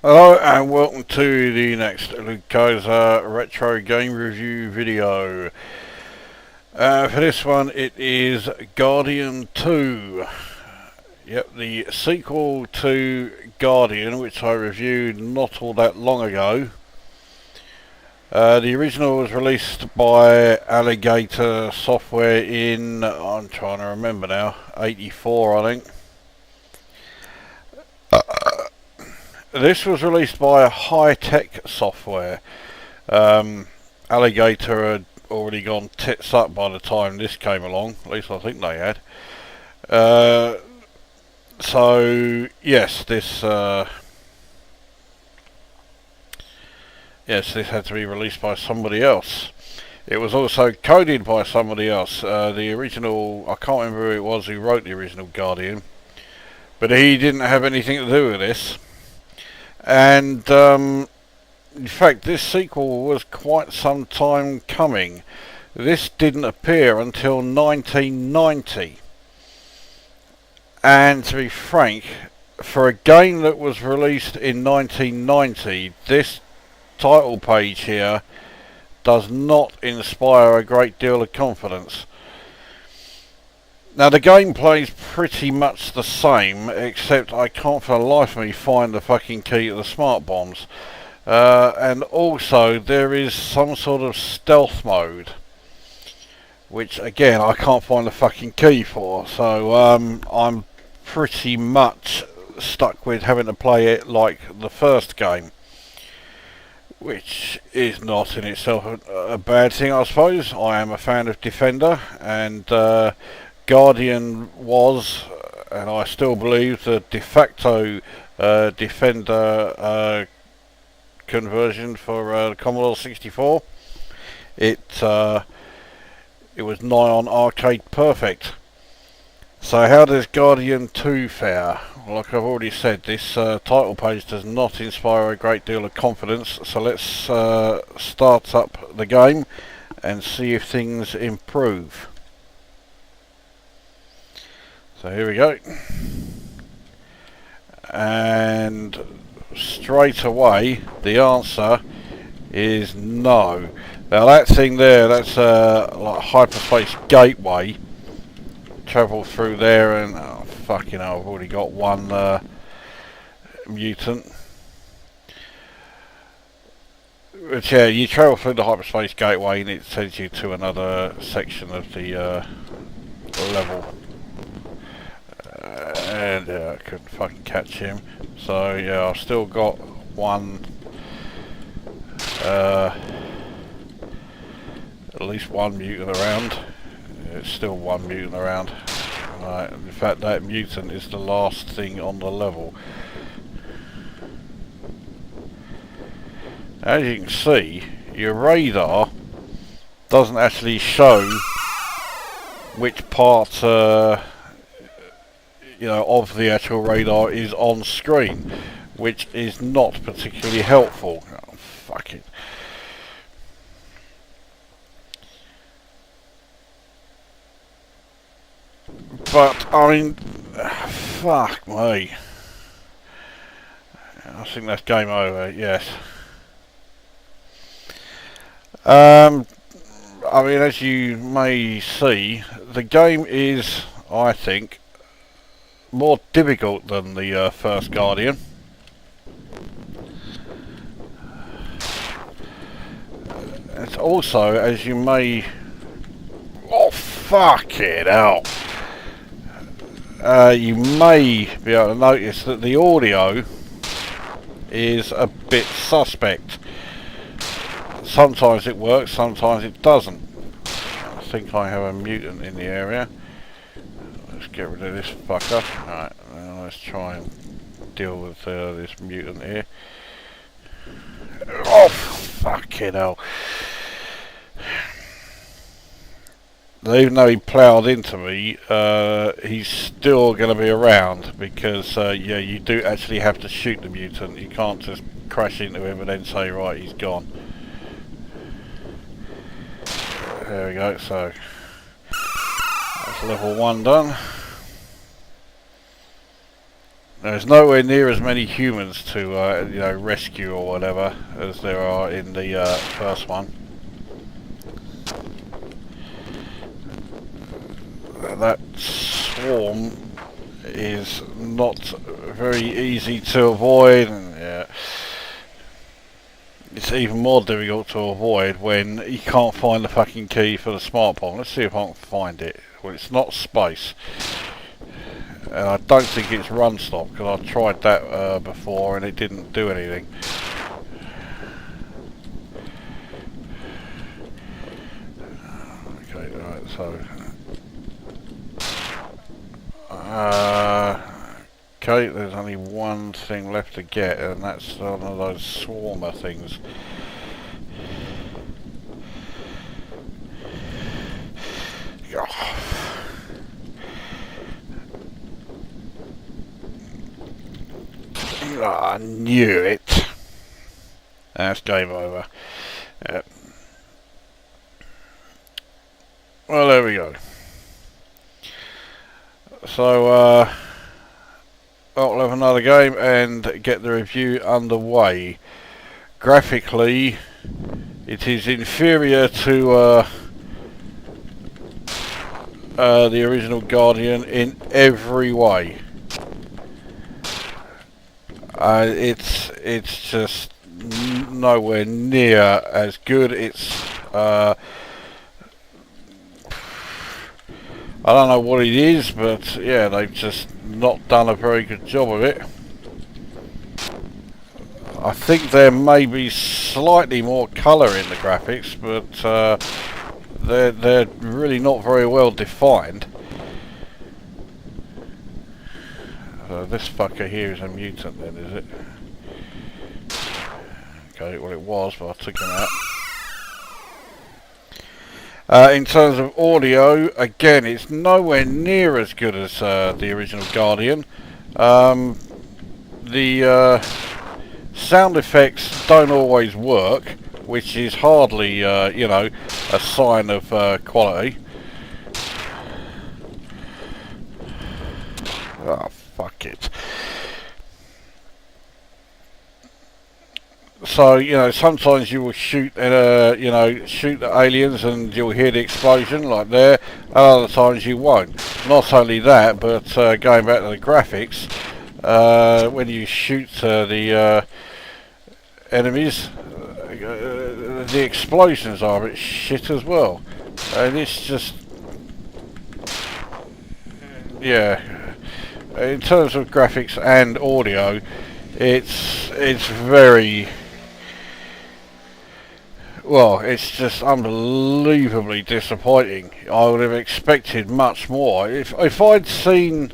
Hello and welcome to the next Lukozer retro game review video. For this one it is Guardian 2. Yep, the sequel to Guardian, which I reviewed not all that long ago. The original was released by Alligator Software in, I'm trying to remember now, 84 I think. This was released by Hi Tec Software. Alligator had already gone tits up by the time this came along, at least I think they had. So yes, this had to be released by somebody else. It was also coded by somebody else. The original, I can't remember who it was who wrote the original Guardian, but he didn't have anything to do with this. And in fact, this sequel was quite some time coming. This didn't appear until 1990. And to be frank, for a game that was released in 1990, this title page here does not inspire a great deal of confidence. Now the gameplay is pretty much the same, except I can't for the life of me find the fucking key to the smart bombs. And also there is some sort of stealth mode, which again I can't find the fucking key for. So I'm pretty much stuck with having to play it like the first game, which is not in itself a bad thing, I suppose. I am a fan of Defender, and Guardian was, and I still believe, the de facto Defender conversion for the Commodore 64. It was nigh on arcade perfect. So how does Guardian 2 fare? Like I've already said, this title page does not inspire a great deal of confidence, so let's start up the game and see if things improve. So here we go, and straight away the answer is no. Now that thing there, that's like hyperspace gateway. Travel through there and oh fucking hell, I've already got one mutant. But yeah, you travel through the hyperspace gateway and it sends you to another section of the level. And I couldn't fucking catch him. So yeah, I've still got one, at least one mutant around. It's still one mutant around. Right, in fact that mutant is the last thing on the level. As you can see, your radar doesn't actually show which part of the actual radar is on screen, which is not particularly helpful. Oh, fuck it. But I mean, fuck me. I think that's game over. Yes. I mean, as you may see, the game is, I think, more difficult than the first Guardian. It's also, as you may... Oh, fuck it out! You may be able to notice that the audio is a bit suspect. Sometimes it works, sometimes it doesn't. I think I have a mutant in the area. Let's get rid of this fucker. Alright, now let's try and deal with this mutant here. Oh, fucking hell. Even though he ploughed into me, he's still going to be around because, yeah, you do actually have to shoot the mutant. You can't just crash into him and then say, right, he's gone. There we go, so that's level 1 done. There's nowhere near as many humans to, you know, rescue or whatever as there are in the first one. That swarm is not very easy to avoid, and yeah, it's even more difficult to avoid when you can't find the fucking key for the smart bomb. Let's see if I can find it. Well, it's not space. And I don't think it's run stop, because I tried that before and it didn't do anything. Okay, right, so... okay, there's only one thing left to get, and that's one of those swarmer things. Oh, I knew it. That's game over. Yep. Well, there we go. So, I'll have another game and get the review underway. Graphically, it is inferior to the original Guardian in every way. It's just nowhere near as good. It's I don't know what it is, but yeah, they've just not done a very good job of it. I think there may be slightly more colour in the graphics, but they're really not very well defined. This fucker here is a mutant then, is it? Okay, well it was, but I took him out. In terms of audio, again, it's nowhere near as good as the original Guardian. The sound effects don't always work, which is hardly, you know, a sign of quality. Oh, fuck it. So, you know, sometimes you will shoot at you know, shoot at aliens and you'll hear the explosion like there, and other times you won't. Not only that, but going back to the graphics, when you shoot the enemies, the explosions are a bit shit as well. And it's just, yeah, in terms of graphics and audio, it's very... well, it's just unbelievably disappointing. I would have expected much more. If I'd seen,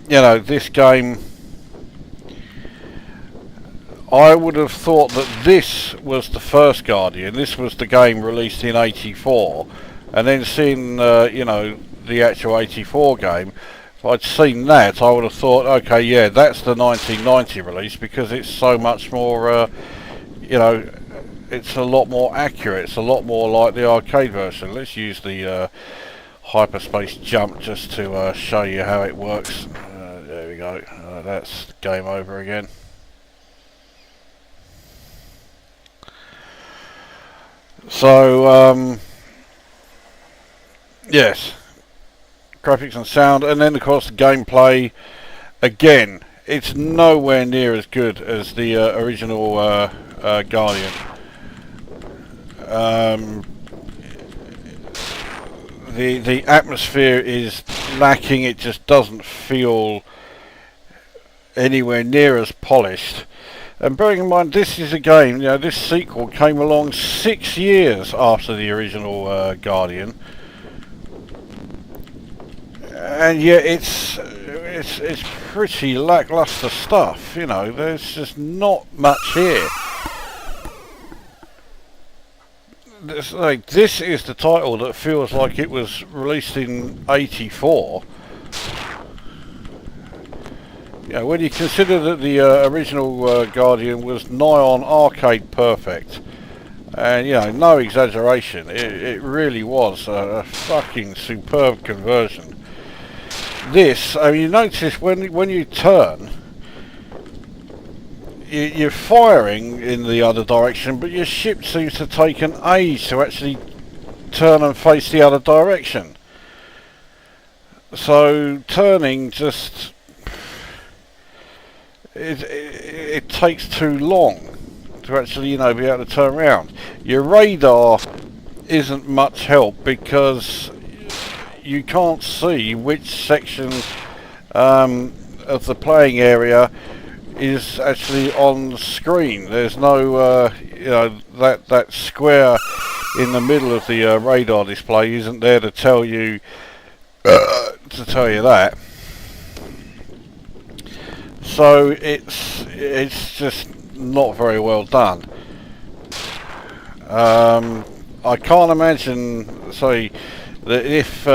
you know, this game, I would have thought that this was the first Guardian. This was the game released in '84, and then seeing, you know, the actual '84 game. If I'd seen that, I would have thought, okay, yeah, that's the 1990 release, because it's so much more, you know, it's a lot more accurate. It's a lot more like the arcade version. Let's use the hyperspace jump just to show you how it works. There we go. That's game over again. So, yes, graphics and sound, and then of course the gameplay. Again, it's nowhere near as good as the original Guardian. The atmosphere is lacking. It just doesn't feel anywhere near as polished. And bearing in mind, this is a game, you know, this sequel came along 6 years after the original Guardian, and yet it's pretty lackluster stuff. You know, there's just not much here. This is the title that feels like it was released in '84. You know, when you consider that the original Guardian was nigh on arcade perfect, and you know, no exaggeration, it really was a fucking superb conversion. This, I mean, you notice when you turn, you're firing in the other direction, but your ship seems to take an age to actually turn and face the other direction. So turning just it takes too long to actually, you know, be able to turn around. Your radar isn't much help because you can't see which section of the playing area is actually on the screen. There's no you know, that square in the middle of the radar display isn't there to tell you that. So it's just not very well done. I can't imagine, say, that if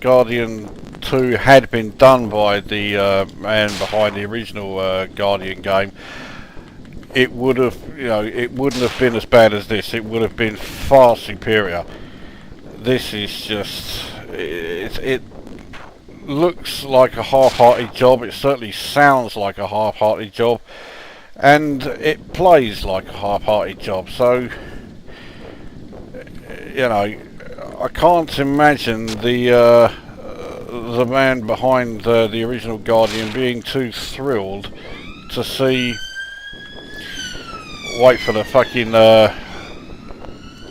Guardian 2 had been done by the man behind the original Guardian game, it would have, you know, it wouldn't have been as bad as this. It would have been far superior. This is just, it looks like a half-hearted job. It certainly sounds like a half-hearted job, and it plays like a half-hearted job. So, you know, I can't imagine the man behind the original Guardian being too thrilled to see. Wait for the fucking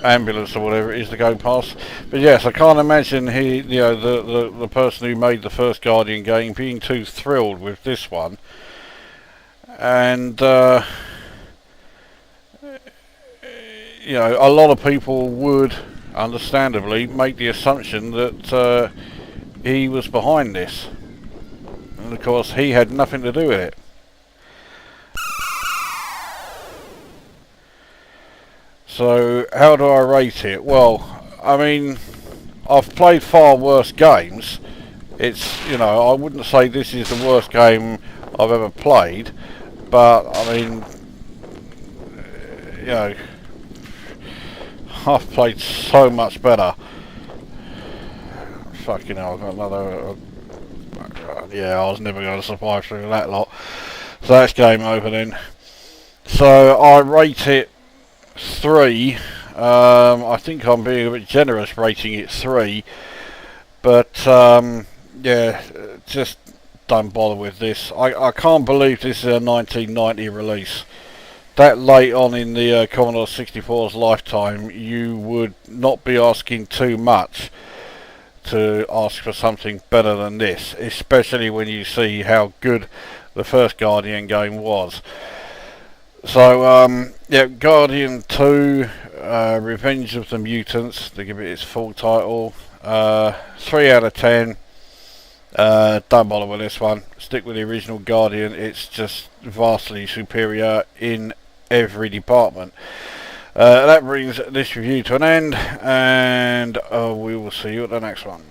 ambulance or whatever it is to go past. But yes, I can't imagine the person who made the first Guardian game being too thrilled with this one. And you know, a lot of people would understandably make the assumption that he was behind this, and of course he had nothing to do with it. So how do I rate it? Well, I mean, I've played far worse games. It's, you know, I wouldn't say this is the worst game I've ever played, but I mean, you know, I've played so much better. Fucking hell, I've got another... yeah, I was never going to survive through that lot. So that's game over then. So I rate it 3. I think I'm being a bit generous rating it 3. But, yeah, just don't bother with this. I can't believe this is a 1990 release. That late on in the Commodore 64's lifetime, you would not be asking too much to ask for something better than this, especially when you see how good the first Guardian game was. So, yeah, Guardian 2, Revenge of the Mutants, to give it its full title, 3 out of 10. Don't bother with this one. Stick with the original Guardian. It's just vastly superior in every department. That brings this review to an end, and we will see you at the next one.